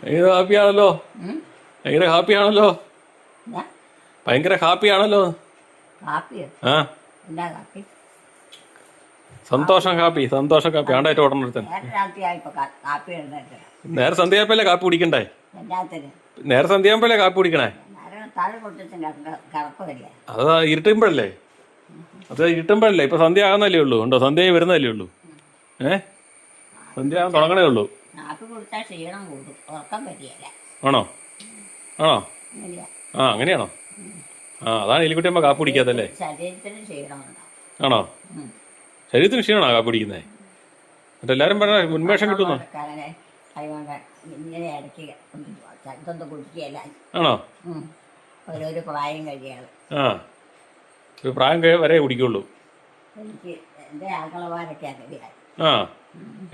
ഭയങ്കര ഹാപ്പിയാണല്ലോ, ഭയങ്കര ഹാപ്പിയാണല്ലോ, ഭയങ്കര ഹാപ്പിയാണല്ലോ. ആ സന്തോഷം കാപ്പി, സന്തോഷം കാപ്പി ആണ്ടായിട്ട് ഓടണം എടുത്തേ. നേരെ സന്ധ്യയായപ്പോഴല്ലേ കാപ്പി കുടിക്കണ്ടേ? നേരെ സന്ധ്യയാകുമ്പോഴല്ലേ കാപ്പി കുടിക്കണേ? അതാ ഇരുട്ടുമ്പോഴല്ലേ, അത് ഇരുട്ടുമ്പോഴല്ലേ. ഇപ്പൊ സന്ധ്യ ആകുന്നല്ലേ ഉള്ളൂ. ഉണ്ടോ? സന്ധ്യയായി വരുന്നതല്ലേ ഉള്ളൂ. സന്ധ്യ ആകാൻ തുടങ്ങണേ ഉള്ളൂ. ആണോ? ആണോ? ആ അങ്ങനെയാണോ? ആ അതാണ് എലിക്കുട്ടിയമ്മ കാപ്പി കുടിക്കാത്തല്ലേ? ആണോ? ശരീരത്തിന് ക്ഷീണമാണോ കാപ്പി കുടിക്കുന്നത്? എന്നിട്ട് എല്ലാവരും പറഞ്ഞ ഉന്മേഷം കിട്ടുന്നു. ആണോ? ഓരോരോ പ്രായം കഴിയാതെ. ആ ഒരു പ്രായം വരെ കുടിക്കുള്ളൂ. ആ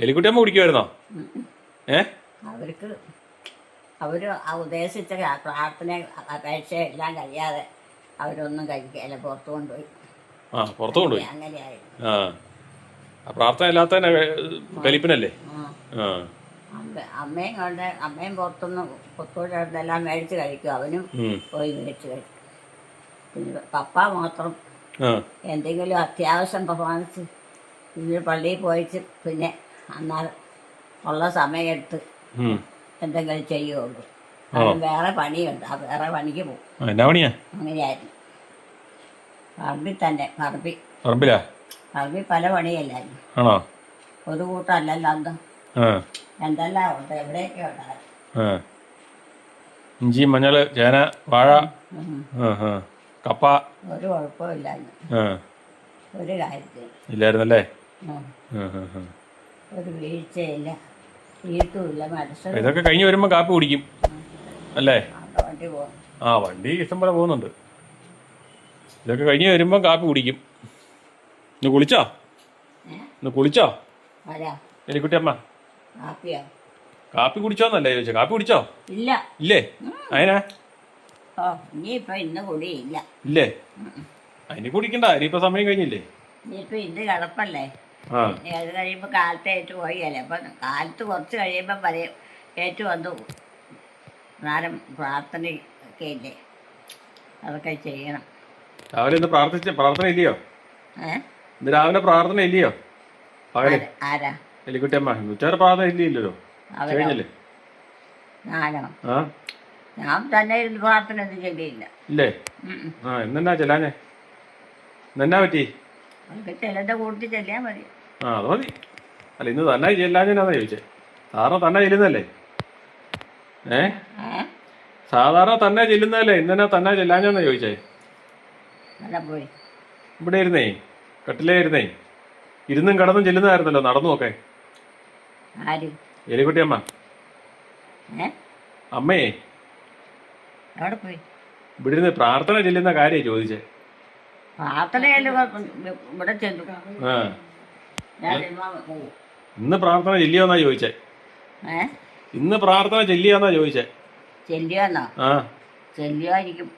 എലിക്കുട്ടിയമ്മ കുടിക്കുമായിരുന്നോ? അവര് ഉദ്ദേശിച്ച പ്രാർത്ഥന അപേക്ഷ എല്ലാം കഴിയാതെ അവരൊന്നും കഴിക്കല്ല, പുറത്തു കൊണ്ടുപോയി. ആ പുറത്തു കൊണ്ടുപോയി. അങ്ങനെയായിരുന്നു. ആ പ്രാർത്ഥന ഇല്ലാത്ത കലിപ്പിനല്ലേ? ആ അമ്മയും കൊണ്ട് അമ്മയും പുറത്തുനിന്നെല്ലാം മേടിച്ച് കഴിക്കും, അവനും പോയി മേടിച്ച് കഴിക്കും. പിന്നെ പപ്പ മാത്രം എന്തെങ്കിലും അത്യാവശ്യം പെർഫോമൻസ് പിന്നെ പള്ളിയിൽ പോയിട്ട് പിന്നെ എന്നാൽ ഉള്ള സമയമെടുത്ത് എന്തെങ്കിലും ചെയ്യുള്ളൂ. വേറെ പണിയുണ്ട്, ആ വേറെ പണിക്ക് പോകും. അങ്ങനെയായിരുന്നു. പറമ്പിൽ തന്നെ, പറമ്പിൽ പല പണിയല്ലായിരുന്നു. ഒരു കൂട്ടമല്ലല്ലോ അന്ന്. എന്തെല്ലാം ഉണ്ട്, എവിടെയൊക്കെ ഉണ്ടായിരുന്നു. ഇഞ്ചി, മഞ്ഞള്, ചേന, വാഴ, കപ്പ. ഒരു കുഴപ്പമില്ലായിരുന്നു ഒരു കാര്യത്തിൽ. ഇല്ലായിരുന്നല്ലേ? ഒരു വീഴ്ചയില്ല, വീട്ടുമില്ല. മനസ്സിൽ ഇതൊക്കെ കഴിഞ്ഞ് വരുമ്പോ കാപ്പി കുടിക്കും അല്ലേ? വണ്ടി പോകും. ആ വണ്ടി ഇഷ്ടം പോലെ പോകുന്നുണ്ട്. ഇതൊക്കെ കഴിഞ്ഞ് വരുമ്പോ കാപ്പി കുടിക്കും. ഇന്ന് കുളിച്ചോ? കുളിച്ചോ എലിക്കുട്ടിയമ്മ? കാപ്പി കുടിച്ചോന്നല്ലേ ചോദിച്ചോ? കാപ്പി കുടിച്ചോ? ഇല്ല. ഇല്ലേ? അതിനാ ഇനിയിപ്പൊ ഇന്ന് കുടിയില്ല. ഇല്ലേ? അതിന് കുടിക്കണ്ട, ഇനിയിപ്പോ സമയം കഴിഞ്ഞില്ലേ? ഇനിയിപ്പൊ ഇന്ന് കിടപ്പല്ലേ, അത് കഴിയുമ്പോ കാലത്ത് ഏറ്റു പോയല്ലേ. അപ്പൊ കാലത്ത് കുറച്ച് കഴിയുമ്പോ ഏറ്റു വന്നു നേരം പ്രാർത്ഥനയൊക്കെ ഇല്ലേ, അതൊക്കെ ചെയ്യണം. രാവിലെ ഇന്ന് പ്രാർത്ഥന ഇല്ലയോ? ഇന്ന് രാവിലെ പ്രാർത്ഥന ഇല്ലയോ? പകല് ആരാ? എലിക്കുട്ടിയമ്മ ഉച്ചവരെ പ്രാർത്ഥന ഇല്ലല്ലോ? കഴിഞ്ഞല്ലേ? ഞാൻ തന്നെ ഇരുന്ന് പ്രാർത്ഥന ഒന്നും ചെല്ലിയില്ല. ഇല്ലേ? ആ എന്നാ ചെല്ലാഞ്ഞേ? എന്നാ പറ്റി? അതൊക്കെ ചിലന്റെ കൂട്ടി ചെല്ലാൻ മതി. ആ അത് മതി. അല്ല ഇന്ന് തന്നെ ചെല്ലാഞ്ഞാന്നാ ചോദിച്ചേ. സാധാരണ തന്നെ ചെല്ലുന്നല്ലേ? സാധാരണ തന്നെ ചെല്ലുന്നതല്ലേ? ഇന്നെന്നാ തന്നെ ചെല്ലാഞ്ഞാന്നാ ചോദിച്ചേ. പോയി ഇവിടെ ഇരുന്നേ, കട്ടിലേ ഇരുന്നേ, ഇരുന്നും കിടന്നും ചെല്ലുന്നതായിരുന്നല്ലോ, നടന്നു ഒക്കെ. എലിക്കുട്ടിയമ്മ അമ്മയെ പോയി ഇവിടെ ഇരുന്ന് പ്രാർത്ഥന ചെല്ലുന്ന കാര്യം ചോദിച്ചേ. ഇവിടെ ചെല്ലു. ഇന്ന് പ്രാർത്ഥന ചെല്ലിയോന്നാ ചോദിച്ചേ. ഇന്ന് പ്രാർത്ഥന ചെല്ലിയോന്നാ ചോദിച്ചേ. ചെല്ലിയോന്നോ? ചെല്ലിയായിരിക്കും.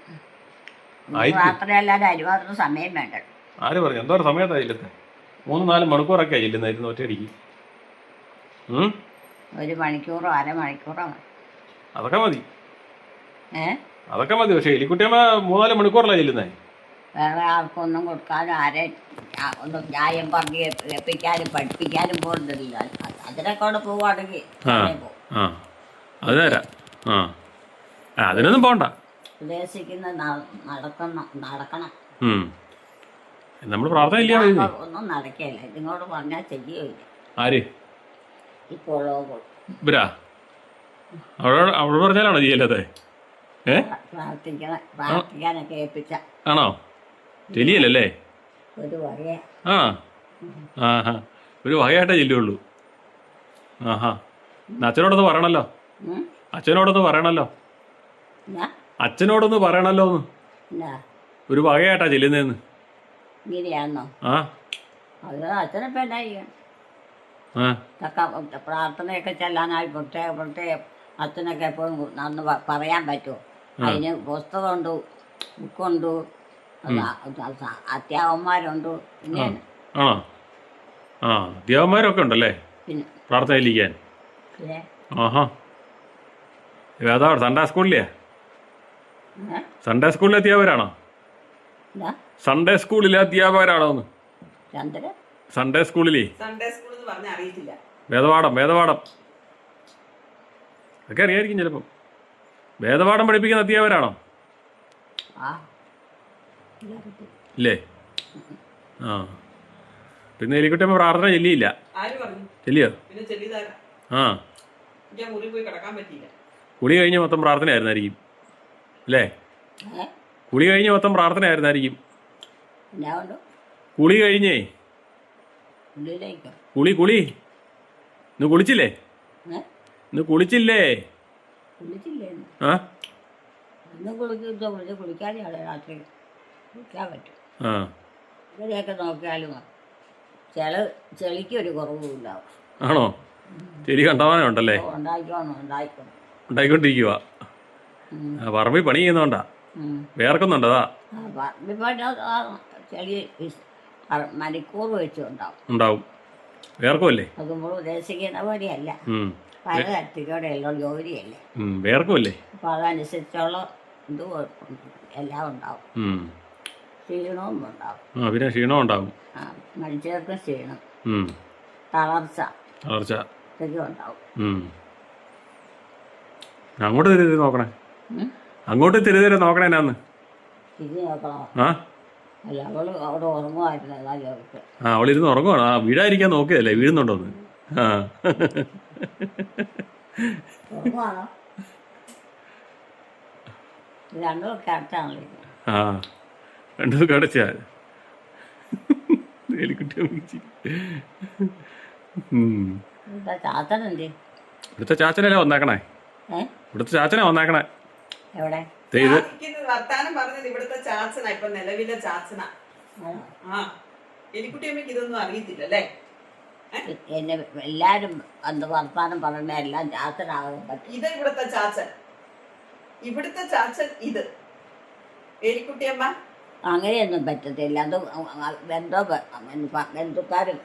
പ്രാർത്ഥനയല്ലാതെ അതിനുമാത്രം സമയം വേണ്ട. ആര് പറഞ്ഞു? എന്തോ സമയത്താ ചെല്ലുന്നത്? 3-4 മണിക്കൂറൊക്കെയാ ചെല്ലുന്നായിരുന്നു ഒറ്റയടിക്ക്. 1 മണിക്കൂറോ അരമണിക്കൂറോ അതൊക്കെ മതി. അതൊക്കെ മതി. പക്ഷെ എലിക്കുട്ടിയമ്മ 3-4 മണിക്കൂറല്ല ചെല്ലുന്നേ. വേറെ ആർക്കൊന്നും കൊടുക്കാനും ഒന്നും ന്യായം പറഞ്ഞ് എപ്പിക്കാനും പഠിപ്പിക്കാനും പോകുന്നില്ല. അതിനൊക്കെ അവിടെ പോവുകയാണെങ്കിൽ അത് തരാം. അതിനൊന്നും പോണ്ട. ഉദ്ദേശിക്കുന്ന നടക്കണം. നമ്മൾ പ്രാർത്ഥന ഇല്ല, ഒന്നും നടക്കില്ല. ഇതിനോട് പറഞ്ഞാൽ ചെയ്യുകയില്ല. ആര്? ഇപ്പോഴോ ഇവരാ? അവളോട് പറഞ്ഞാലാണോ ചെയ്യല്ലാതെ? പ്രാർത്ഥിക്കാനൊക്കെ ഏൽപ്പിച്ച ആണോ? ചെല്ലിയല്ലേ? ഒരു വകയ. ഒരു വകയായിട്ടേ ചെല്ലുള്ളൂ. അച്ഛനോടൊന്ന് പറയണല്ലോ. അച്ഛനോടൊന്ന് പറയണല്ലോ. അച്ഛനോടൊന്ന് പറയണല്ലോ. ഒരു വകയായിട്ടാ ചെല്ലുന്നതെന്ന്. ഇങ്ങനെയാണോ? അത് അച്ഛനപ്പം എന്നാ ചെയ്യണം? പ്രാർത്ഥനയൊക്കെ ചെല്ലാനായി പ്രത്യേകം അച്ഛനൊക്കെ എപ്പോഴും അന്ന് പറയാൻ പറ്റുമോ? അതിന് പുസ്തകമുണ്ട്, ബുക്കുണ്ട്, അത്യാവന്മാരുണ്ട്. ആ അധ്യാപകന്മാരൊക്കെ ഉണ്ടല്ലേ പിന്നെ പ്രാർത്ഥനയിലിരിക്കാൻ. പിന്നെ ആഹാ ഏതാ സൺഡേ സ്കൂളിലെയാ? ഏ? സൺഡേ സ്കൂളിലെ അധ്യാപകരാണോ? എന്താ സൺഡേ സ്കൂളിലെ അധ്യാപകരാണോ എന്ന്? ചന്ദ്രൻ സൺഡേ സ്കൂളിലേ സൺഡേ സ്കൂൾ എന്ന് പറഞ്ഞാൽ അറിയത്തില്ല. വേദപാഠം അതൊക്കെ അറിയായിരിക്കും ചിലപ്പം. വേദപാഠം പഠിപ്പിക്കുന്ന അധ്യാപകരാണോ? ആ ഇല്ലാതെ ഇല്ലേ? ആ പിന്നെ എലിക്കുട്ടിയമ്മ പ്രാർത്ഥന ചെല്ലിയില്ല. ആര് പറഞ്ഞു? ചെല്ലിയോ? പിന്നെ ചെല്ലിതാരാ? ആ എനിക്ക് മുറി പോയി കിടക്കാൻ പറ്റിയില്ല. കുളി കഴിഞ്ഞ് മൊത്തം പ്രാർത്ഥനയായിരുന്നായിരിക്കും അല്ലേ? ഏ കുളി കഴിഞ്ഞ് മൊത്തം പ്രാർത്ഥനയായിരുന്നായിരിക്കും. എന്നാ കൊണ്ട് കുളി കഴിഞ്ഞേ ഉള്ളിലേക്കോ? കുളി ഇന്ന് കുളിച്ചില്ലേ? ഏ ഇന്ന് കുളിച്ചില്ലേ? കുളിച്ചില്ലേന്ന് ആ ഇന്ന് കുളിക്കാതെയാണ് രാത്രി കുളിക്കാൻ പറ്റും. ആ ഇവരെയൊക്കെ നോക്കിയാലും ചെളിക്ക് ഒരു കുറവുമില്ല. ആണോ? ശരി കണ്ടവാനം ഉണ്ടല്ലേ? ഉണ്ടായിക്കൊണ്ടിരിക്കുക. പറമ്പിൽ പണി ചെയ്യുന്നോണ്ടാ വേർക്കുന്നുണ്ടതാ. ചെളി മണിക്കൂർ വെച്ച് ഉണ്ടാവും വേർക്കുമല്ലേ? അത് നമ്മൾ ഉദ്ദേശിക്കുന്ന പോലെയല്ല. പല തരത്തിലൂടെ എല്ലാം ജോലിയല്ലേ, വേർക്കുമല്ലേ? അപ്പം അതനുസരിച്ചുള്ള ഇത് എല്ലാം ഉണ്ടാവും. ക്ഷീണവും ഉണ്ടാവും. പിന്നെ ക്ഷീണവും ഉണ്ടാവും. മനുഷ്യർക്ക് ക്ഷീണം, തളർച്ച ഇതൊക്കെ ഉണ്ടാവും. അങ്ങോട്ട് തിരി നോക്കണേ, അങ്ങോട്ട് തിരി നോക്കണേ എന്നാന്ന് ഇത് നോക്കണോ? ആ അല്ല അവള് അവിടെ ഉറങ്ങുമായിരുന്നു. അതാ ചോദിച്ചത്. അവളിരുന്ന് ഉറങ്ങുവാണ്. വീഴാതിരിക്കാൻ നോക്കിയതല്ലേ, വീഴുന്നുണ്ടോന്ന്. ഉറങ്ങുവാണോ? രണ്ടുമൊക്കെ അടുത്താണല്ലോ. രണ്ടു കടച്ചാ എലിക്കുട്ടി. ചാത്തനുണ്ട്. ഇവിടുത്തെ ചാച്ചനല്ലേ വന്നേക്കണേ? ഇവിടുത്തെ ചാച്ചനാ വന്നേക്കണേ. എവിടെ? വർത്താനം പറഞ്ഞത് ഇവിടുത്തെ ചാച്ചനാ, ഇപ്പൊ നിലവിലെ ചാച്ചനാ. ആ എലിക്കുട്ടിയമ്മക്ക് ഇതൊന്നും അറിയത്തില്ല അല്ലേ? എന്നെ എല്ലാരും എന്ത് വർത്താനം പറഞ്ഞ എല്ലാം ചാത്തനാകാൻ പറ്റും. ഇത് ഇവിടുത്തെ ചാച്ചൻ, ഇവിടുത്തെ ചാച്ചൻ ഇത് എലിക്കുട്ടിയമ്മ. അങ്ങനെയൊന്നും പറ്റത്തില്ല. അത് ബന്ധുക്കാരും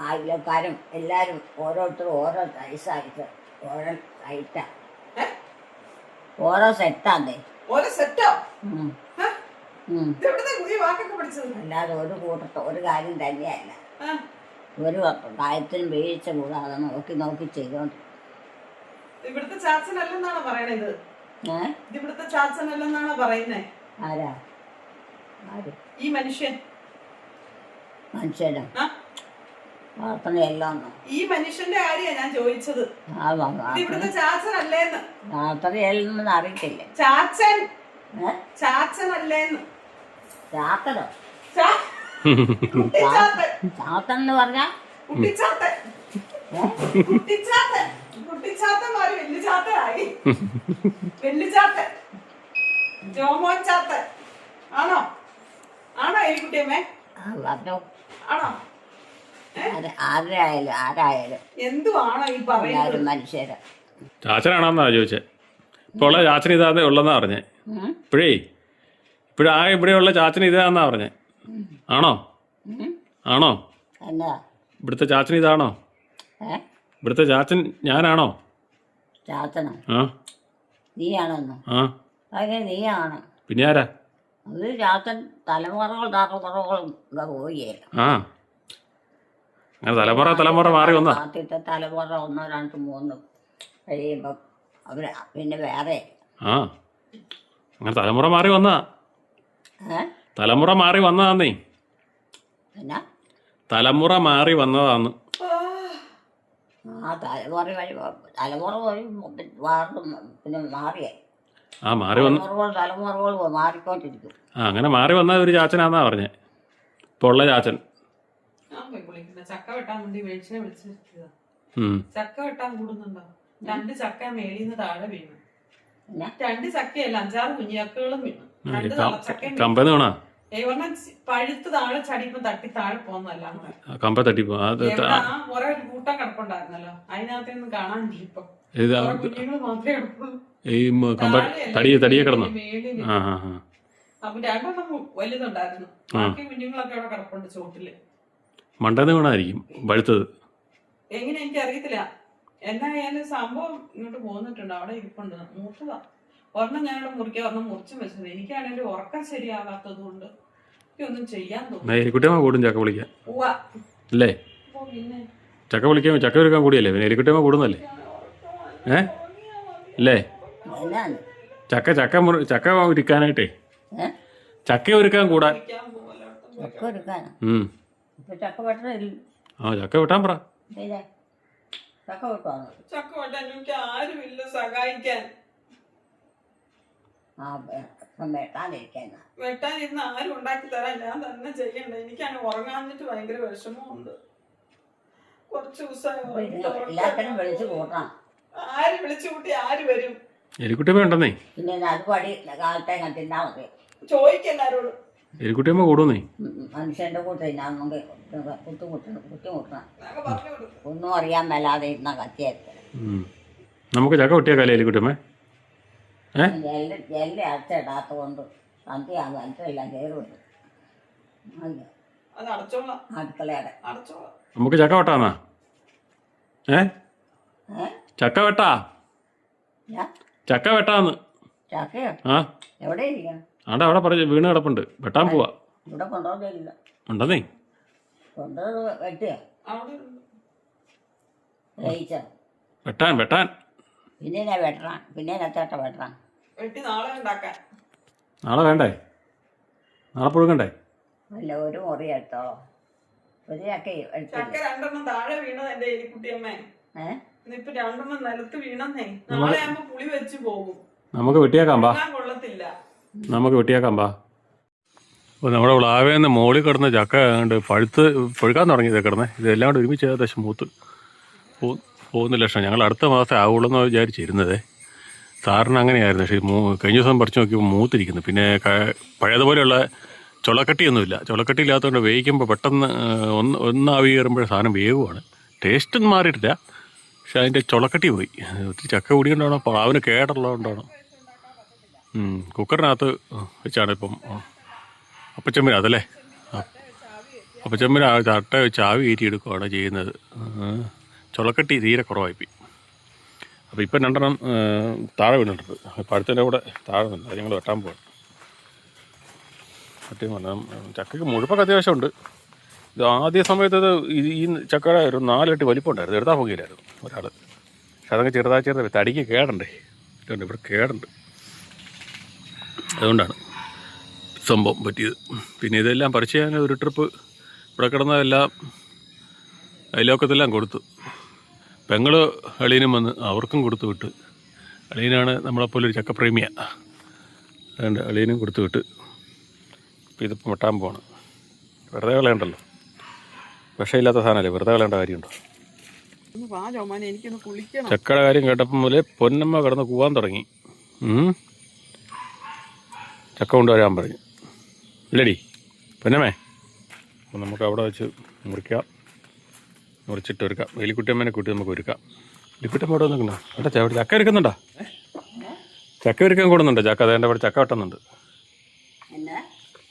അയൽക്കാരും എല്ലാരും ഓരോരുത്തരും ഓരോ സൈസായിട്ട് ഓരോ സൈറ്റാ, ഓരോ സെറ്റാന്നേ. ഓരോ സെറ്റോ? അല്ലാതെ ഒരു കൂട്ടത്തെ ഒരു കാര്യം തന്നെയല്ല. ഒരു കാര്യത്തിനും വീഴ്ച കൂടാതെ നോക്കി ചെയ്തോണ്ട്. ഇവിടുത്തെ ചാച്ചനല്ലെന്നാണോ പറയണത്? ഇവിടുത്തെ ചാച്ചനല്ലെന്നാണോ പറയുന്നേ? ആരാ? ആര്? ഈ മനുഷ്യനോ? പ്രാർത്ഥനയെല്ലാം ഈ മനുഷ്യന്റെ കാര്യ ഞാൻ ചോദിച്ചത്. ഇവിടുത്തെ ചാച്ചനല്ലേന്ന്. പ്രാർത്ഥനയെല്ലാം അറിയത്തില്ല. ചാച്ചൻ ചാച്ചനല്ലേന്ന്. ചാത്തനോ? ചാത്തൻ എന്ന് പറഞ്ഞാ കുട്ടിച്ചാത്തൻ. കുട്ടിച്ചാത്തൻ കുട്ടിച്ചാത്തൻ മാറി വെല്ലുചാത്തനായി. വെല്ലുചാത്തൻ, ജോമോൻ ചാത്തൻ ആണോ? ആണോ എലിക്കുട്ടിയമ്മേ? പറഞ്ഞോ. ആണോ? ആരായാലും എന്തുവാണോ ഈ പറയുന്നത്? മനുഷ്യര്. ചാച്ചനാണെന്നാ ചോദിച്ചേ. ഇപ്പോൾ ഉള്ള ചാച്ചൻ ഇതാന്നേ ഉള്ളെന്നാ പറഞ്ഞേ. ഇപ്പോഴാ ഇവിടെയുള്ള ചാച്ചൻ ഇതാന്നാ പറഞ്ഞേ. ആണോ? എന്നാ ഇവിടുത്തെ ചാച്ചൻ ഇതാണോ? ഇവിടുത്തെ ചാച്ചൻ ഞാനാണോ? ചാത്തനോ? നീയാണോന്നോ? അതെ നീയാണ്. പിന്നെ ആരാ? അത് ചാത്തൻ തലമുറകളും പോയേ. അങ്ങനെ തലമുറ മാറി വന്നാ? ആദ്യത്തെ തലമുറ 1, 2, 3 കഴിയുമ്പം അവര് പിന്നെ വേറെ. അങ്ങനെ തലമുറ മാറി വന്നാ? തലമുറ മാറി വന്നതാന്നേ. എന്നാ തലമുറ മാറി വന്നതാന്ന്. തലമുറ പിന്നെ മാറിയേ. മാറി വന്നു. തലമുറകൾ മാറിക്കൊണ്ടിരിക്കും. അങ്ങനെ മാറി വന്ന ഒരു ചാച്ചനാന്നാ പറഞ്ഞേ. ഇപ്പൊ ഉള്ള ചാച്ചൻ. ചക്ക വെട്ടാൻ വേണ്ടി വെളിച്ചനെ വിളിച്ചിരുത്തിയതാ. ചക്ക വെട്ടാൻ കൂടുന്നുണ്ടോ? 2 ചക്ക മേളിന്ന് താഴെ വീണു. 2 ചക്കയല്ല, 5-6 കുഞ്ഞിയക്കകളും വീണു. 2 തളച്ചക്കയും പഴുത്ത് താഴെ ചടിയപ്പം തട്ടി താഴെ പോന്നല്ല. കമ്പ തട്ടിപ്പോ ഒരേ കൂട്ടം കിടപ്പുണ്ടായിരുന്നല്ലോ, അതിനകത്തൊന്നും കാണാനില്ല. ഇപ്പൊ കുഞ്ഞുങ്ങൾ മാത്രമേ തടിയെ കിടന്നു. അപ്പൊ 2 വലുതുണ്ടായിരുന്നു. ബാക്കി കുഞ്ഞുങ്ങളൊക്കെ അവിടെ കിടപ്പുണ്ട് ചോട്ടില്. മണ്ടന്ന് വീണായിരിക്കും പഴുത്തത്. എങ്ങനെ എനിക്ക് അറിയത്തില്ല. എന്നായാലും സംഭവം ഇങ്ങോട്ട് പോന്നിട്ടുണ്ട്. അവിടെ ഇരിപ്പുണ്ട്, മൂത്തതാ. ഒരെണ്ണം ഞാനിവിടെ മുറിക്കാൻ ഒരെണ്ണം മുറിച്ചും വെച്ചത്. എനിക്കാണെങ്കിൽ ഉറക്കം ശരിയാകാത്തത് കൊണ്ട് എനിക്കൊന്നും ചെയ്യാൻ തോന്നുന്നു. എലിക്കുട്ടിയമ്മ കൂടും ചക്ക വിളിക്കാൻ ഉവ്വ. അല്ലേ? പിന്നെ ചക്ക വിളിക്കാൻ ചക്ക ഒരുക്കാൻ കൂടിയല്ലേ പിന്നെ എലിക്കുട്ടിയമ്മ കൂടുന്നല്ലേ? അല്ലേ? എന്നാണ് ചക്ക ചക്ക ചക്ക ഒരുക്കാനായിട്ടേ, ഏ ചക്ക ഒരുക്കാൻ കൂടാൻ. ചക്ക എടുക്കാനോ? ഇപ്പൊ ചക്ക വെട്ടണില്ല. ആ ചക്ക വെട്ടാൻ പറ. പിന്നെ ചക്ക വെട്ടാണോ? ചക്ക വെട്ടാൻ എനിക്ക് ആരുമില്ല സഹായിക്കാൻ. ആ വെട്ടാതിരിക്കാനാ. വെട്ടാൻ ഇന്ന് ആരും ഉണ്ടാക്കി തരാൻ, ഞാൻ തന്നെ ചെയ്യണ്ട. എനിക്കാണ് ഉറങ്ങാഞ്ഞിട്ട് ഭയങ്കര വിഷമമുണ്ട്. കുറച്ച് എല്ലാത്തിനും വിളിച്ചു കൂട്ടണം. ആര് വിളിച്ചു കൂട്ടി ആര് വരും? എലിക്കുട്ടിയമ്മ ഉണ്ടെന്നേ. പിന്നെ അത് പടി കാലത്തെ തിന്നാ മതി. ചോദിക്കെല്ലാരോടും. എലിക്കുട്ടിയമ്മ കൂടുന്നേ. മനുഷ്യന്റെ കൂട്ട് തിന്നാണെങ്കിൽ കുത്തിമുട്ടണം. ഞങ്ങൾ പറഞ്ഞു കൊടുക്കും. ഒന്നും അറിയാൻ മേലാതെ ഇരുന്ന കത്തിയായിരിക്കും. നമുക്ക് ചക്ക വെട്ടിയാക്കാല്ലേ എലിക്കുട്ടിയമ്മ? ജെല്ല് അടച്ചിടാത്ത കൊണ്ട് സന്ധ്യയാകും അഞ്ചെല്ലാം കയറി വരും. അത് അടച്ചോളാം. അടുക്കളയുടെ അടച്ചോളാം. നമുക്ക് ചക്ക വെട്ടാന്നാ? ചക്ക വെട്ടാ? ചക്ക വെട്ടാന്ന്. ചക്കയോ? ആ എവിടെ ഇരിക്കണം? ആണ്ട അവിടെ പറഞ്ഞ് വീണ് കിടപ്പുണ്ട്, വെട്ടാൻ പോവാ. ഇവിടെ കൊണ്ടുവന്നില്ല. ഉണ്ടെന്നേ. കൊണ്ടുവന്ന് വെട്ടിയോ? അവിടെ ജയിച്ചോ? വെട്ടാൻ വെട്ടാൻ. പിന്നെ വെട്ടണം. പിന്നെ എത്തേട്ട വെട്ടണം. വെട്ടി നാളെ ഉണ്ടാക്കാൻ. നാളെ വേണ്ടേ? നാളെ പുഴുക്കണ്ടേ? അല്ല ഒരു മുറി എടുത്തോളോ. ഒരു ചക്ക ചക്ക രണ്ടെണ്ണം താഴെ വീണത് എന്റെ എലിക്കുട്ടിയമ്മേ. ഇപ്പൊ രണ്ടെണ്ണം നിലത്ത് വീണെന്നേ. നാളെ ആകുമ്പോ പുളി വെച്ച് പോകും. നമുക്ക് വെട്ടിയാക്കാം പാ. കൊള്ളത്തില്ല. നമുക്ക് വെട്ടിയാക്കാം പാ. അപ്പോൾ നമ്മുടെ പ്ലാവേന്ന് മോളിൽ കിടന്ന് ചക്ക കണ്ട് പഴുക്കാൻ തുടങ്ങിയത് കിടന്നേ. ഇതെല്ലാം കൂടെ ഒരുമിച്ച് ഏകദേശം മൂത്ത് പോകുന്ന ലക്ഷണം. ഞങ്ങൾ അടുത്ത മാസം ആവുള്ളൂ എന്ന് വിചാരിച്ചിരുന്നത്. സാറിന് അങ്ങനെയായിരുന്നു. പക്ഷേ കഴിഞ്ഞ ദിവസം പറിച്ച് നോക്കിയപ്പോൾ മൂത്തിരിക്കുന്നു. പിന്നെ പഴയതുപോലെയുള്ള ചുളക്കട്ടിയൊന്നുമില്ല. ചുളക്കട്ടി ഇല്ലാത്തതുകൊണ്ട് വേവിക്കുമ്പോൾ പെട്ടെന്ന് ഒന്നാവി കയറുമ്പോഴേ സാധനം വേവുമാണ്. ടേസ്റ്റൊന്നും മാറിയിട്ടില്ല, പക്ഷെ അതിൻ്റെ ചുളക്കട്ടി പോയി. ഒത്തിരി ചക്ക കുടികൊണ്ടാണോ പ്ലാവിന് കേടുള്ളതുകൊണ്ടാണോ? കുക്കറിനകത്ത് വെച്ചാണ് ഇപ്പം അപ്പച്ചമ്മിന അതല്ലേ, അപ്പച്ചമ്മിന ചട്ട വെച്ച് ആവി കയറ്റിയെടുക്കുകയാണ് ചെയ്യുന്നത്. ചുളക്കട്ടി തീരെ കുറവായിപ്പോയി. അപ്പോൾ ഇപ്പം രണ്ടെണ്ണം താഴെ വീണിട്ടുണ്ട്. പഴുത്തതിൻ്റെ കൂടെ താഴെ ഉണ്ട്. അത് ഞങ്ങൾ വെട്ടാൻ പോകണം. സത്യം പറഞ്ഞാൽ ചക്കയ്ക്ക് മുഴുപ്പൊക്കെ അത്യാവശ്യമുണ്ട്. ഇത് ആദ്യ സമയത്ത് ഈ ചക്കയുടെ ഒരു 4 ഇരട്ടി വലിപ്പം ഉണ്ടായിരുന്നു. എടുത്താൽ പോകില്ലായിരുന്നു ഒരാൾ. പക്ഷെ അതങ്ങ് ചെറുതായി തടിക്ക് കേടുണ്ടേ. ഇതുണ്ട്, ഇവിടെ കേടുണ്ട്. അതുകൊണ്ടാണ് സംഭവം പറ്റിയത്. പിന്നെ ഇതെല്ലാം പറിച്ച് ഞാൻ ഒരു ട്രിപ്പ് ഇവിടെ കിടന്നതെല്ലാം അയലോക്കത്തെല്ലാം കൊടുത്തു. പെങ്ങള് അളിയനും വന്ന് അവർക്കും കൊടുത്തു വിട്ട്. അളിയനാണ് നമ്മളെപ്പോലെ ഒരു ചക്കപ്രേമിയാണ്. അതുകൊണ്ട് അളിയനും കൊടുത്തു വിട്ട്. ഇപ്പോൾ ഇതിപ്പോൾ വെട്ടാൻ പോവാണ്. വെറുതെ കളയണ്ടല്ലോ, വിഷമില്ലാത്ത സാധനമല്ലേ, വെറുതെ കളയേണ്ട കാര്യമുണ്ടോ? ചക്കയുടെ കാര്യം കേട്ടപ്പം മുതലേ പൊന്നമ്മ കിടന്ന് കൂവാൻ തുടങ്ങി. ചക്ക കൊണ്ടുവരാൻ പറഞ്ഞു ഇല്ലടി പൊന്നമ്മേ. അപ്പം നമുക്ക് അവിടെ വെച്ച് മുറിച്ചിട്ട് ഒരുക്കാം. എലിക്കുട്ടിയമ്മേനെ കൂട്ടി നമുക്ക് ഒരുക്കാം. എലിക്കുട്ടിയമ്മ അവിടെ നിൽക്കണോ? അവിടെ ചക്ക ഒരുക്കുന്നുണ്ടോ? ചക്ക ഒരുക്കാൻ കൂടുന്നുണ്ടോ? ചക്ക അതേണ്ട അവിടെ ചക്ക വെട്ടുന്നുണ്ട്.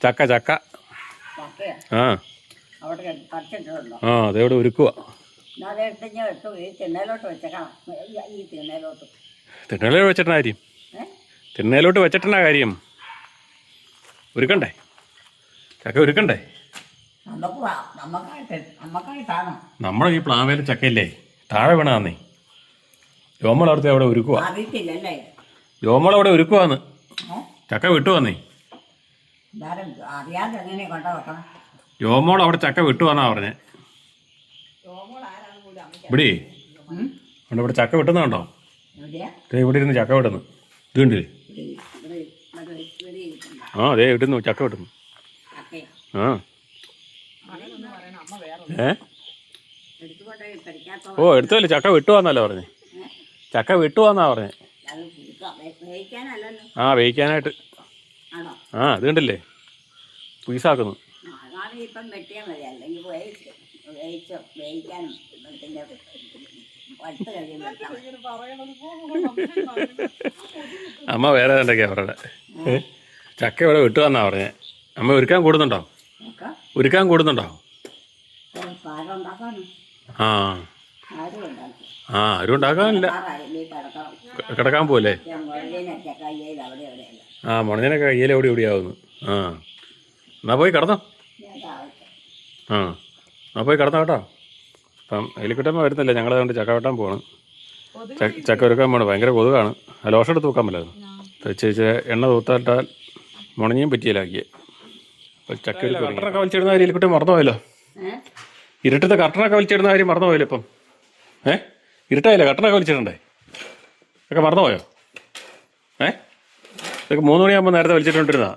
ചക്ക ചക്ക ആ അതേവിടെ ഒരുക്കുക. തിണ്ണയിലോട്ട് വെച്ചിട്ടാ കാര്യം. തിണ്ണയിലോട്ട് വെച്ചിട്ടാ കാര്യം. ഒരുക്കണ്ടേ? ചക്ക ഒരുക്കണ്ടേ? നമ്മുടെ ഈ പ്ലാവേല ചക്കയില്ലേ താഴെ വീണാന്നേ. രോമളവിടുത്തെ അവിടെ ഒരുക്കുക. രോമളവിടെ ഒരുക്കുവാന്ന്. ചക്ക വിട്ടുവന്നേ. രോമോൾ അവിടെ ചക്ക വിട്ടുവന്നാ പറഞ്ഞേ. ഇവിടെ ഇവിടെ ചക്ക വെട്ടുന്നുണ്ടോ? ഇവിടെ ഇരുന്ന് ചക്ക വെട്ടുന്നു. ഇത് കണ്ടില്ലേ? ആ അതെ ഇടുന്നു, ചക്ക വെട്ടുന്നു. ഓ എടുത്തല്ലേ, ചക്ക വിട്ടുവന്നല്ലോ പറഞ്ഞേ. ചക്ക വിട്ടുവന്നാ പറഞ്ഞേ. ആ വേവിക്കാനായിട്ട്. അത് കണ്ടില്ലേ പീസാക്കുന്നു. അമ്മ വേറെ എന്തൊക്കെയാ പറഞ്ഞത്? ചക്ക ഇവിടെ വിട്ടുവന്നാ പറഞ്ഞേ. അമ്മ ഒരുക്കാൻ കൂടുന്നുണ്ടോ? ഒരുക്കാൻ കൂടുന്നുണ്ടോ? ഉണ്ടാക്കാനോ ആ ആരും ഉണ്ടാക്കി ആരും ഉണ്ടാക്കാനില്ല. നീ കിടക്കണം കിടക്കാൻ പോലെ മുഴലിനൊക്കെ കയ്യിൽ അവിടെ എവിടെയല്ല മുണഞ്ഞനൊക്കെ കയ്യിലെ എവിടെ എവിടെയാവുന്നു. എന്നാ പോയി കിടന്നോ. ഞാൻ താഴത്തെ എന്നാ പോയി കിടന്നോ കേട്ടോ. അപ്പം എലിക്കുട്ടമ്മ വരുന്നില്ല, ഞങ്ങൾ അതുകൊണ്ട് ചക്ക വെട്ടാൻ പോകണം. ചക്ക ഒരുക്കാൻ പോകണം. ഭയങ്കര കൊതുകാണ്. ലോഷം എടുത്ത് തൂക്കാൻ പറ്റില്ല. ചേച്ചി എണ്ണ തൂത്താട്ടാൽ മുണഞ്ഞും പറ്റിയില്ലാക്കിയ. അപ്പം ചക്ക കർട്ടനൊക്കെ വലിച്ചിടുന്ന കാര്യം എലിക്കുട്ടി മറന്നുപോയല്ലോ. ഇരുട്ടത്തെ കർട്ടനൊക്കെ വലിച്ചിടുന്ന കാര്യം മറന്നുപോയല്ലോ. ഇപ്പം ഇരുട്ടായില്ലേ, കർട്ടനൊക്കെ വലിച്ചിടണ്ടേ? ഒക്കെ മറന്നുപോയോ? ഇതൊക്കെ 3 മണിയാകുമ്പോൾ നേരത്തെ വലിച്ചിട്ടുണ്ടിരുന്നതാ.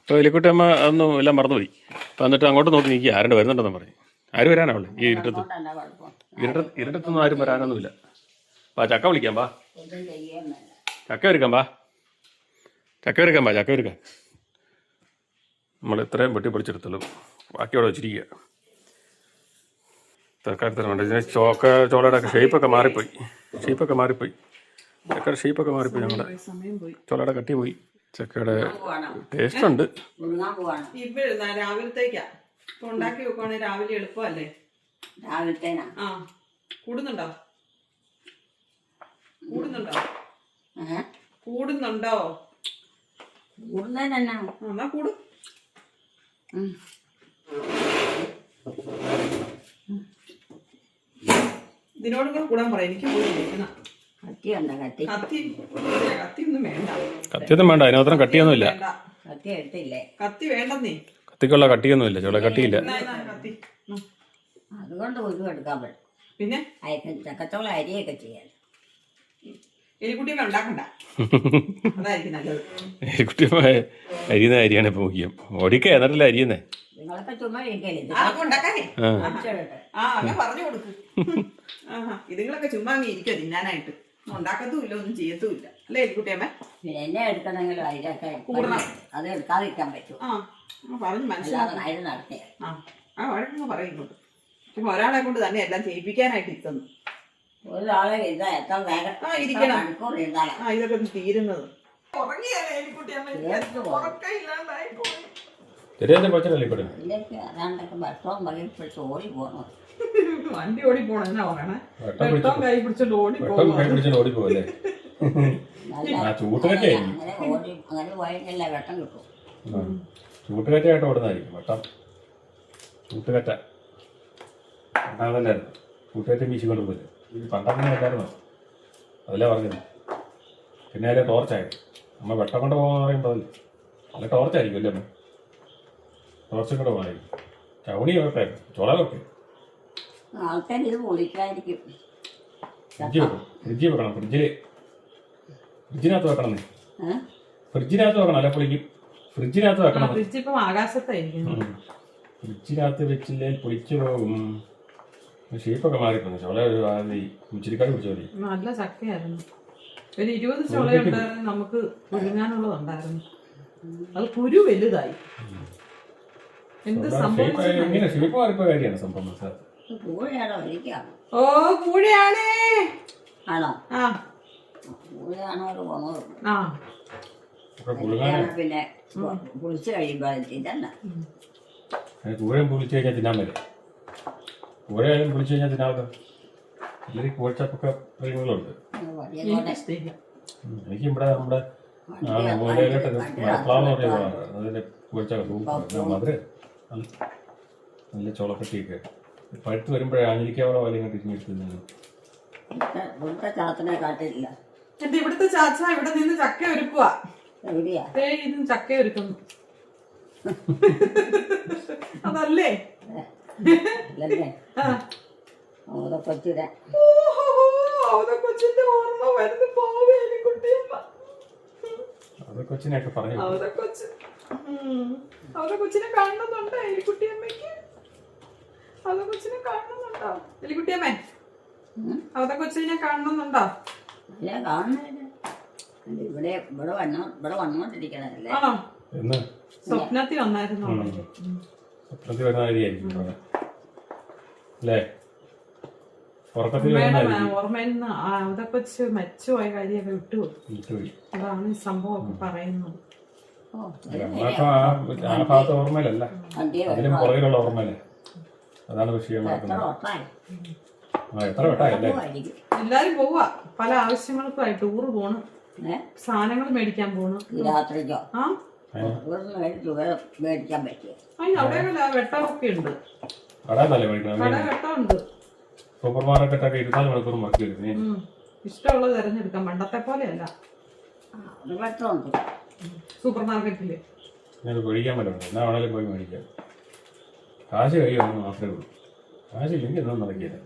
ഇപ്പോൾ എലിക്കുട്ടി അമ്മ അതൊന്നും എല്ലാം മറന്നുപോയി. അപ്പം എന്നിട്ട് അങ്ങോട്ട് നോക്കി നിൽക്കുക, ആരുടെ വരുന്നുണ്ടെന്ന് പറയും. ആര് വരാനാവുള്ളൂ ഈ ഇരുട്ടത്ത്? ഇരുട്ടത്തൊന്നും ആരും വരാനൊന്നുമില്ല. വാ ചക്ക വിളിക്കാം, വാ ചക്ക ഒരുക്കാം, വാ ചക്ക ഒരുക്കാം. നമ്മൾ ഇത്രയും വെട്ടി പൊളിച്ചെടുത്തുള്ളൂ, ബാക്കി അവിടെ വെച്ചിരിക്കുക. തൽക്കാലത്തിനുണ്ട്. ഇതിന് ചോളയുടെ ഒക്കെ ഷേപ്പൊക്കെ മാറിപ്പോയി. ചക്കയുടെ ഷേപ്പൊക്കെ മാറിപ്പോയി. ഞങ്ങളുടെ ചോളയുടെ കട്ടി പോയി. ചക്കയുടെ ടേസ്റ്റ് ഉണ്ട്. രാവിലത്തേക്കാ ഉണ്ടാക്കി വെക്കുവാണെങ്കിൽ രാവിലെ എളുപ്പമല്ലേ? രാവിലത്തേനാ കൂടുന്നുണ്ടോ? കൂടുന്നതിനെന്നാ എന്നാ കൂടും. ഇതിനോടൊക്കെ കൂടാൻ പറയാം. എനിക്ക് കത്തിയൊന്നും വേണ്ട. കത്തിയൊന്നും വേണ്ട, അതിനകത്രം കട്ടിയൊന്നുമില്ല. കത്തി വേണ്ടെന്നേ. കത്തിക്കുള്ള കട്ടിയൊന്നുമില്ല, ചോള കട്ടിയില്ല. കത്തി അതുകൊണ്ട് ഒരു എടുക്കാൻ പറ്റും. പിന്നെ ചക്കച്ചോള അരിയൊക്കെ ചെയ്യാൻ എലിക്കുട്ടിയൊക്കെ ഉണ്ടാക്കണ്ട, അതായിരിക്കും നല്ലത്. എലിക്കുട്ടിയമ്മ അരിയുന്ന അരിയാണ് ഇപ്പൊ മുഖ്യം. ഒടിക്കേ എന്നിട്ടല്ലേ അരിയുന്നേ. നിങ്ങളൊക്കെ ചുമ്മാ ഇരിക്കല്ലേ അങ്ങനെ പറഞ്ഞു കൊടുക്ക്. ഇതുങ്ങളൊക്കെ ചുമ്മാ അങ്ങ് ഇരിക്കുക തിന്നാനായിട്ട്. ഉണ്ടാക്കത്തുമില്ല, ഒന്നും ചെയ്യത്തുമില്ല അല്ലേ എലിക്കുട്ടിയമ്മ? പിന്നെ എന്നെ എടുക്കണമെങ്കിലും അതിലൊക്കെ കൂടണം. അത് എടുക്കാതിരിക്കാൻ പറ്റും. പറഞ്ഞു മനസ്സിലാക്കി നടത്തിയ വഴക്കങ്ങ് പറയുന്നുണ്ട്. ചുമ്മാ ഒരാളെ കൊണ്ട് തന്നെ എല്ലാം ചെയ്യിപ്പിക്കാനായിട്ട് ഇരിക്കുന്നു. ഒരാളെ ഇരുന്നാൽ എത്ര നേരം മണിക്കൂർ ഇരുന്നാലും ഇതൊക്കെ തീരുന്നത്. അതാണ്ടൊക്കെ ഭക്ഷണം വകപ്പിടിച്ച് ഓടി പോകണം. വണ്ടി ഓടി പോണം എന്നാ പറയണേ? കൈ പിടിച്ചോണ്ട് ഓടി പോകല്ലേ? അങ്ങനെ പോയെങ്കിലേ വെട്ടം കിട്ടും. ചൂട്ടുകറ്റായിട്ട് ഓടുന്നതായിരിക്കും വെട്ടം. ചൂട്ടുകറ്റ ഉണ്ടാകുന്നല്ലായിരുന്നു. ചൂട്ടുകറ്റ വീശിക്കൊണ്ട് പോലെ പണ്ടങ്ങനെ അല്ലായിരുന്നോ? അതല്ലേ പറഞ്ഞത്. പിന്നെ അതിലെ ടോർച്ചായിരുന്നു. നമ്മൾ വെട്ടം കൊണ്ട് പോകാന്ന് പറയുമ്പോൾ അതല്ലേ നല്ല ടോർച്ചായിരിക്കും അല്ലേ? അമ്മ ടോർച്ചും കൂടെ പോകാനായിരിക്കും. ചവണി വെപ്പേ, ചോള വെപ്പേ. ആൾക്കാർ ഇത് പൊളിക്കായിരിക്കും. ഫ്രിഡ്ജിൽ വെക്കണം. ഫ്രിഡ്ജിനകത്ത് വെക്കണം. ഫ്രിഡ്ജിനകത്ത് വെക്കണം, അല്ല പൊളിക്കും. ഫ്രിഡ്ജിനകത്ത് വെക്കണം. ഫ്രിഡ്ജിനകത്ത് വെച്ചില്ലേ പൊളിച്ചു പോകും. ഷേപ്പൊക്കെ മാറിപ്പോന്നു. ചോള ഉച്ചിരിക്കാട് പിടിച്ചോ മതി. നല്ല ചക്കയായിരുന്നു. ഒരു 20 ചോളയുണ്ടായിരുന്നു നമുക്ക് പുഴുങ്ങാനുള്ളതുണ്ടായിരുന്നു. അത് കുരു വലുതായി. എന്ത് സംഭവം? ഷേപ്പ് മാറിപ്പോ കാര്യമാണ് സംഭവം. ഓ കൂടെയാണേ. ആണോ? കൂടെയാണോ? പിന്നെ കുളിച്ച് കഴിയുമ്പോൾ കൂഴയും പൊളിച്ചു കഴിഞ്ഞാൽ തിന്നാൻ പറ്റും. കൂഴയായാലും പൊളിച്ചു കഴിഞ്ഞാൽ തിന്നാമല്ലോ. അല്ലെങ്കിൽ കൂഴച്ചപ്പൊക്കെ പരിങ്ങളുണ്ട്. എനിക്ക് ഇവിടെ നമ്മുടെ മലപ്ലാവെന്ന് പറഞ്ഞ അതിന്റെ കൂഴച്ചൊക്കെ മധുര നല്ല ചോളക്കട്ടിയൊക്കെ പഴുത്ത് വരുമ്പോഴേ അഞ്ഞിരിക്കാവളെ പോലെ ഇങ്ങോട്ട് തിരിഞ്ഞെടുത്ത്. ഇവിടുത്തെ ചാച്ച ഇവിടെ നിന്ന് ചക്ക ഒരുക്കുക. ഇതും ചക്ക ഒരുക്കുന്നു. അതല്ലേ കൊച്ചിന്റെ ഓർമ്മ വരുന്ന കൊച്ചിനെയൊക്കെ പറഞ്ഞു. കൊച്ചിനെ കാണുന്നുണ്ടോ എലിക്കുട്ടിയമ്മയ്ക്ക്? കൊച്ചിനെ കാണുന്നുണ്ടോ എലിക്കുട്ടിയമ്മേ? കൊച്ചിനെ കാണുന്നുണ്ടോ? ഇവിടെ വന്നോണ്ടിരിക്കണല്ലേ. ആണോ? സ്വപ്നത്തിൽ വന്നായിരുന്നു. ഓർമ്മയിൽ നിന്ന് അവതക്കൊച്ച് മരിച്ചുപോയ കാര്യമൊക്കെ വിട്ടുപോയി. അതാണ് ഈ സംഭവമൊക്കെ പറയുന്നത്. ആ ഭാഗത്ത് ഓർമ്മയിലല്ല, അതിലും പുറകിലുള്ള ഓർമ്മയിലെ അതാണ് വിഷയം എത്ര നടക്കുന്നത്. വർഷമായി എത്ര വട്ടമല്ലേ? ആയിരിക്കും. എല്ലാരും പോവാ പല ആവശ്യങ്ങൾക്കായി ടൂറ് പോണ്, സാധനങ്ങൾ മേടിക്കാൻ പോണ്. രാത്രിക്കോ ആ ഇവിടുന്ന് മേടിക്കാൻ പറ്റിയോ? അതിന് അവിടെ വെട്ടമൊക്കെ ഉണ്ട്, കടന്നല്ലേ മേടിക്കണം? കട വെട്ടമുണ്ട്. സൂപ്പർ മാർക്കറ്റൊക്കെ 24 മണിക്കൂർ മറക്കി വരുന്നേ. ഇഷ്ടമുള്ളത് തിരഞ്ഞെടുക്കാം, പണ്ടത്തെ പോലെയല്ല. അത് വെട്ടമുണ്ട് സൂപ്പർ മാർക്കറ്റില്. ഞങ്ങൾക്ക് മേടിക്കാൻ പറ്റുന്നുണ്ട്, എന്നാ വേണേലും പോയി മേടിക്കാം. കാശ് കഴിയുമെന്ന് മാത്രമേ ഉള്ളൂ. കാശില്ലെങ്കിൽ ഒന്നും നടക്കില്ല.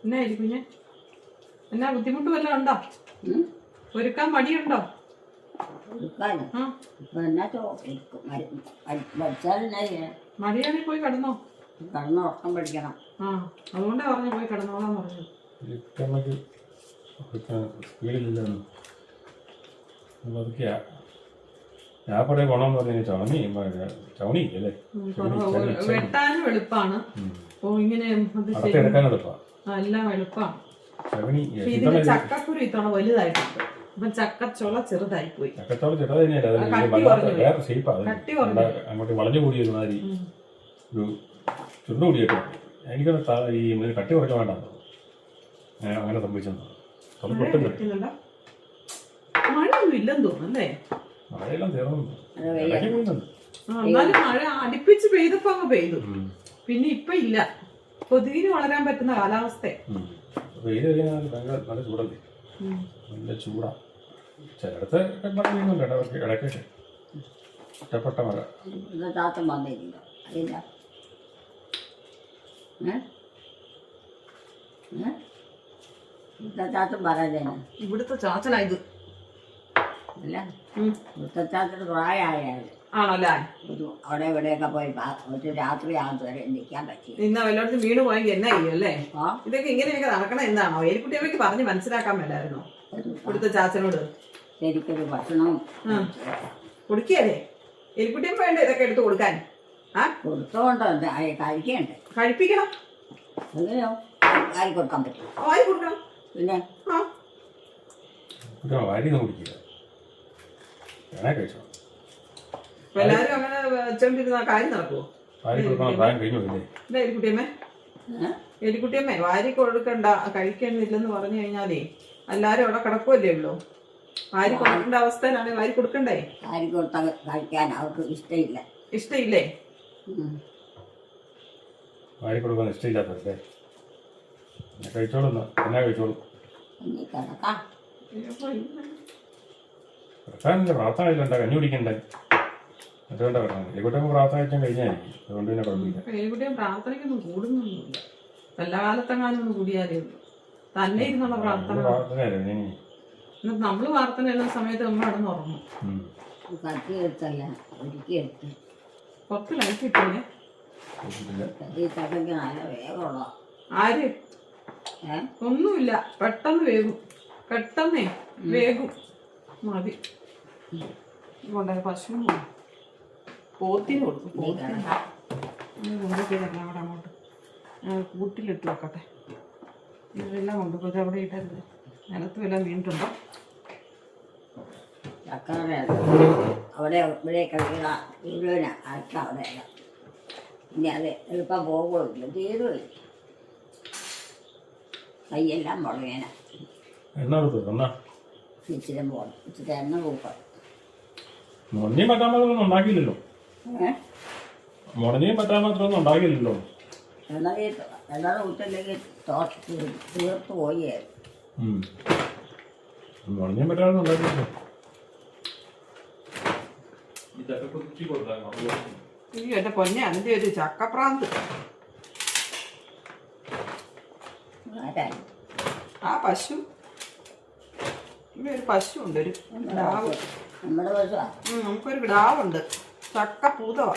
എന്നാ കുഞ്ഞെ, എന്നാ ബുദ്ധിമുട്ട് വല്ലതും ഉണ്ടോ? ഒരുക്കാൻ മടിയുണ്ടോ? എടുക്കാനോ? ആ ഇപ്പൊ എന്നാ പഠിച്ചാലെന്നാ ചെയ്യാൻ? മടിയാണെങ്കിൽ പോയി കിടന്നോ. കടന്ന് ഉറക്കം പഠിക്കണം. ആ അതുകൊണ്ടാ പറഞ്ഞു പോയി കിടന്നോളാൻ പറഞ്ഞു. നമുക്ക് സ്പീഡിലില്ല അതൊക്കെയാ. ഞാൻ ഇവിടെ ഗുണമെന്ന് പറഞ്ഞു ചവണി അല്ലേ? വെട്ടാനും എളുപ്പാണ്. ഇങ്ങനെ എടുക്കാൻ എളുപ്പമാണ്. എല്ലാം എളുപ്പമാണ്. ചവണി ഇതിന്റെ ചക്കക്കുരു ഇത്തവണ വലുതായിട്ടുണ്ട്, അപ്പൊ ചക്കച്ചോള ചെറുതായി പോയി. ചക്കത്തോളം ചെറുത് തന്നെയല്ല, വേറെ ഷേപ്പാണ്. അങ്ങോട്ട് വളഞ്ഞു കൂടിയ മാതിരി ഒരു ചുണ്ടു കൂടിയൊക്കെ. എനിക്കൊന്ന് ഈ കട്ടി കുറയ്ക്കാൻ വേണ്ട അങ്ങനെ സംഭവിച്ചെന്ന്. മഴയൊന്നും ഇല്ലെന്ന് തോന്നുന്നല്ലേ? മഴയെല്ലാം തീർന്നു. എന്നാലും മഴ അടുപ്പിച്ച് പെയ്തപ്പോ അങ്ങ് പെയ്തു, പിന്നെ ഇപ്പൊ ഇല്ല. കൊതുകിന് വളരാൻ പറ്റുന്ന കാലാവസ്ഥ. വെയിൽ കഴിഞ്ഞാൽ ഭയങ്കര നല്ല ചൂടല്ലേ? നല്ല ചൂടാ. ചിലടത്ത് മഴ പെയ്യുന്നുണ്ട് ഇടയ്ക്കൊക്കെ, ഇഷ്ടപ്പെട്ട മഴ. ചാത്തം വന്നിരിക്കോ? അറിയില്ല. ചാത്തം പറയാ ഇവിടുത്തെ ചാച്ചനായത് അല്ല, ഇവിടുത്തെ ചാത്തന് പ്രായമായാലും ആണല്ലേ? അവിടെ ഇവിടെയൊക്കെ പോയി ഒരു രാത്രി ആകുന്നത് വരെ നിൽക്കാൻ പറ്റി. ഇന്ന് വല്ലയിടത്തും വീണ് പോയെങ്കിൽ എന്നാ ചെയ്യും അല്ലേ? ഇതൊക്കെ ഇങ്ങനെയൊക്കെ നടക്കണം എന്നാണോ? എലിക്കുട്ടിയമ്മയ്ക്ക് പറഞ്ഞ് മനസ്സിലാക്കാൻ മേലായിരുന്നോ ഇവിടുത്തെ ചാച്ചനോട്? ശരിക്കൊരു ഭക്ഷണവും കൊടുക്കുകയല്ലേ? എലിക്കുട്ടിയമ്മ വേണ്ട ഇതൊക്കെ എടുത്ത് കൊടുക്കാൻ? കൊടുത്തോണ്ടോ കഴിക്കണ്ടേ? കഴിപ്പിക്കണം. എങ്ങനെയോ വാരി കൊടുക്കാൻ പറ്റും. വാരി കൊടുക്കണം. പിന്നെ വാരി കുടിക്കുക കഴിച്ചോ. എല്ലാരും അങ്ങനെ വെച്ചോണ്ടിരുന്ന കാര്യം നടക്കുവോ? എലിക്കുട്ടിയമ്മേ, എലിക്കുട്ടിയമ്മേ വാരി കൊടുക്കണ്ട, കഴിക്കണില്ലെന്ന് പറഞ്ഞു കഴിഞ്ഞാലേ എല്ലാരും അവിടെ കിടക്കുമല്ലേ ഉള്ളൂ. വാരി കൊടുക്കേണ്ട അവസ്ഥയിലാണ്. വാരി കൊടുക്കണ്ടേ? വാരി കൊടുത്താൽ കഴിക്കാൻ അവർക്ക് ഇഷ്ടമില്ല. ഇഷ്ടമില്ലേ? വാരി കൊടുക്കാൻ ഇഷ്ടമില്ലാത്തല്ലേ? കഴിച്ചോളൂ, എന്നാ കഴിച്ചോളൂ. കിടക്കാം. കിടക്കാനില്ല, പ്രാർത്ഥന ഇല്ലണ്ട, കഞ്ഞി കുടിക്കണ്ടേ? അതുകൊണ്ടാ പറഞ്ഞത്. എലിക്കുട്ടിയമ്മ പ്രാർത്ഥന കഴിച്ചാൽ കഴിഞ്ഞായിരിക്കും, അതുകൊണ്ട് തന്നെ കുഴപ്പമില്ല. എലിക്കുട്ടിയും പ്രാർത്ഥനയ്ക്കൊന്നും കൂടുന്നൊന്നുമില്ല, എല്ലാ കാലത്തെങ്ങാനും ഒന്ന് കൂടിയാലേ ഉള്ളൂ. തന്നെ ഇരുന്നുള്ള പ്രാർത്ഥന. നമ്മള് പ്രാർത്ഥന എഴുതുന്ന സമയത്ത് നമ്മൾ നടന്ന് ഉറങ്ങും. കത്തി എടുത്തല്ല ഒരുക്കിയെടുത്ത് പുറത്ത് ലൈറ്റ് കിട്ടില്ലേ? ചക്കയ്ക്ക് നല്ല വേഗമുള്ള. ആര്? ഒന്നുമില്ല, പെട്ടെന്ന് വേഗം, പെട്ടെന്നേ വേഗം മതി. കൊണ്ടേ പശുവിന് പോത്തിന് കൊടുക്കും. അവിടെ അങ്ങോട്ട് കൂട്ടിലിട്ട് വെക്കട്ടെ. ഇതെല്ലാം കൊണ്ടുപോയി അവിടെ ഇട്ടരുത്. നിലത്തും എല്ലാം വീണിട്ടുണ്ടോ? ചക്കറ അവിടെ ഇവിടെ കഴിക്കുന്ന മുഴുവനാ അടക്ക അവിടെയല്ല. ഇനി അത് എളുപ്പം പോകുമില്ല, തീരുമില്ല. കൈയെല്ലാം മുളകേന ഇച്ചിരി പോകണം, ഇച്ചിരി എണ്ണ പൂക്കൾ. മുടങ്ങിയും പറ്റാൻ മാത്രമൊന്നും ഉണ്ടാക്കിയില്ലല്ലോ. മുടങ്ങിയും പറ്റാൻ മാത്രമൊന്നും ഉണ്ടാക്കിയില്ലല്ലോ. എണ്ണ ഊറ്റില്ലെങ്കിൽ തീർത്ത് പോയായിരുന്നു. മുടങ്ങിയും പറ്റാനൊന്നും ഉണ്ടാക്കിയില്ലോ. എന്റെ പൊന്നെ, അതിന്റെ ഒരു ചക്കപ്രാന്ത്. ആ പശു, ഇവിടെ ഒരു പശു ഉണ്ട്, ഒരു കിടാവ്. നമ്മുടെ പശുവാ. നമുക്കൊരു കിടാവുണ്ട്, ചക്ക പൂതവാ.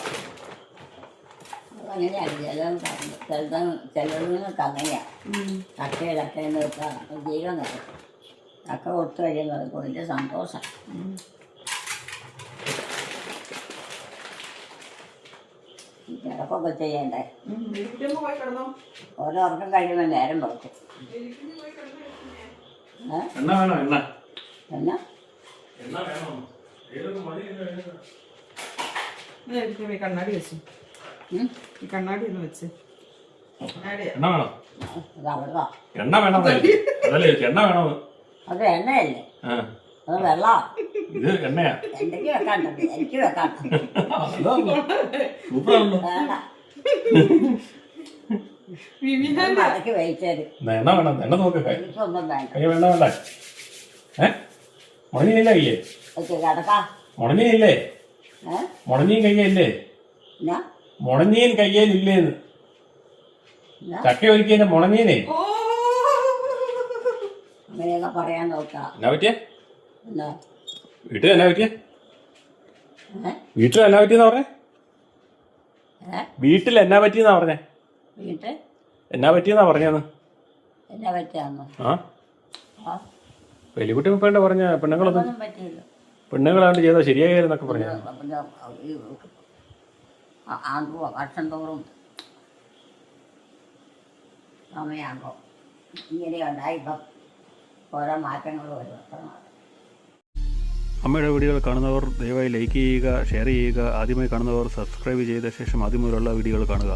അങ്ങനെയാണ് ചിലർക്ക് അങ്ങനെയാ. ചക്കയെന്ന് വെച്ചാൽ ജീവൻ കിട്ടും. ചക്ക കൊടുത്തു കഴിയുന്നത് വലിയ സന്തോഷം. കിടക്കൊക്കെ ചെയ്യണ്ടേ? ഓരോ ഉറക്കം കഴിയുമ്പോൾ നേരം വെക്കും. എന്നാ കണ്ണാടി വെച്ചു, ഈ കണ്ണാടി ഒന്ന് വെച്ച് എന്നാടിയാ? എണ്ണ വേണം. അത് അവിടെ എണ്ണ വേണം അതല്ലേ ചോദിച്ചു, എണ്ണ വേണമെന്ന്. അത് എണ്ണയല്ലേ, ആ അത് വെള്ളമാണ്. ഇത് എണ്ണയാ. എന്തെങ്കിലും വെക്കാണ്ടത് എനിക്ക് വെക്കാണ്ട. സൂപ്പറാണല്ലോ. വേണ്ട, വിവിധ മടക്കി വെയിച്ചത് എണ്ണ വേണം, എണ്ണ നോക്കേ. എനിക്കൊന്നും വേണ്ട. കയ്യ വേണ്ട വേണ്ട. മുടങ്ങിയില്ല കയ്യേ, വെച്ച് കിടക്കാം. മുടങ്ങിയില്ലേ? മുടങ്ങിയും കയ്യല്ലേ? എന്നാ മുടങ്ങിയും കയ്യേലില്ലേന്ന്. എന്നാ ചക്ക ഒരുക്കിയതിന്റെ മുടങ്ങിയനെ. ഓ അങ്ങനെയൊക്കെ പറയാൻ നോക്കാം. എന്നാ പറ്റിയേ? എന്നാ വീട്ടിൽ എന്നാ പറ്റിയേ? ഏ വീട്ടിൽ എന്നാ പറ്റിയെന്നാ പറഞ്ഞേ? ഏ വീട്ടിൽ എന്നാ പറ്റിയെന്നാ പറഞ്ഞേ? വീട്ടിൽ എന്നാ പറ്റിയെന്നാ പറഞ്ഞെന്ന്? എന്നാ പറ്റിയാന്നോ? ആ ആ വലിയകുട്ടി മുപ്പേണ്ട പറഞ്ഞ പെണ്ണുങ്ങളൊന്നും ഒന്നും പറ്റിയില്ല. പെണ്ണുങ്ങളാണ്ട് ചെയ്താൽ ശരിയായിരുന്നൊക്കെ പറഞ്ഞു. പിന്നെ ഈ വർഷം തോറും സമയമാകുമ്പോൾ ഇങ്ങനെ ഉണ്ടായിപ്പം ഓരോ മാറ്റങ്ങൾ വരും. അത്രമാത്രം. അമ്മയുടെ വീഡിയോകൾ കാണുന്നവർ ദയവായി ലൈക്ക് ചെയ്യുക, ഷെയർ ചെയ്യുക. ആദ്യമായി കാണുന്നവർ സബ്സ്ക്രൈബ് ചെയ്ത ശേഷം ആദ്യം മുതലുള്ള വീഡിയോകൾ കാണുക.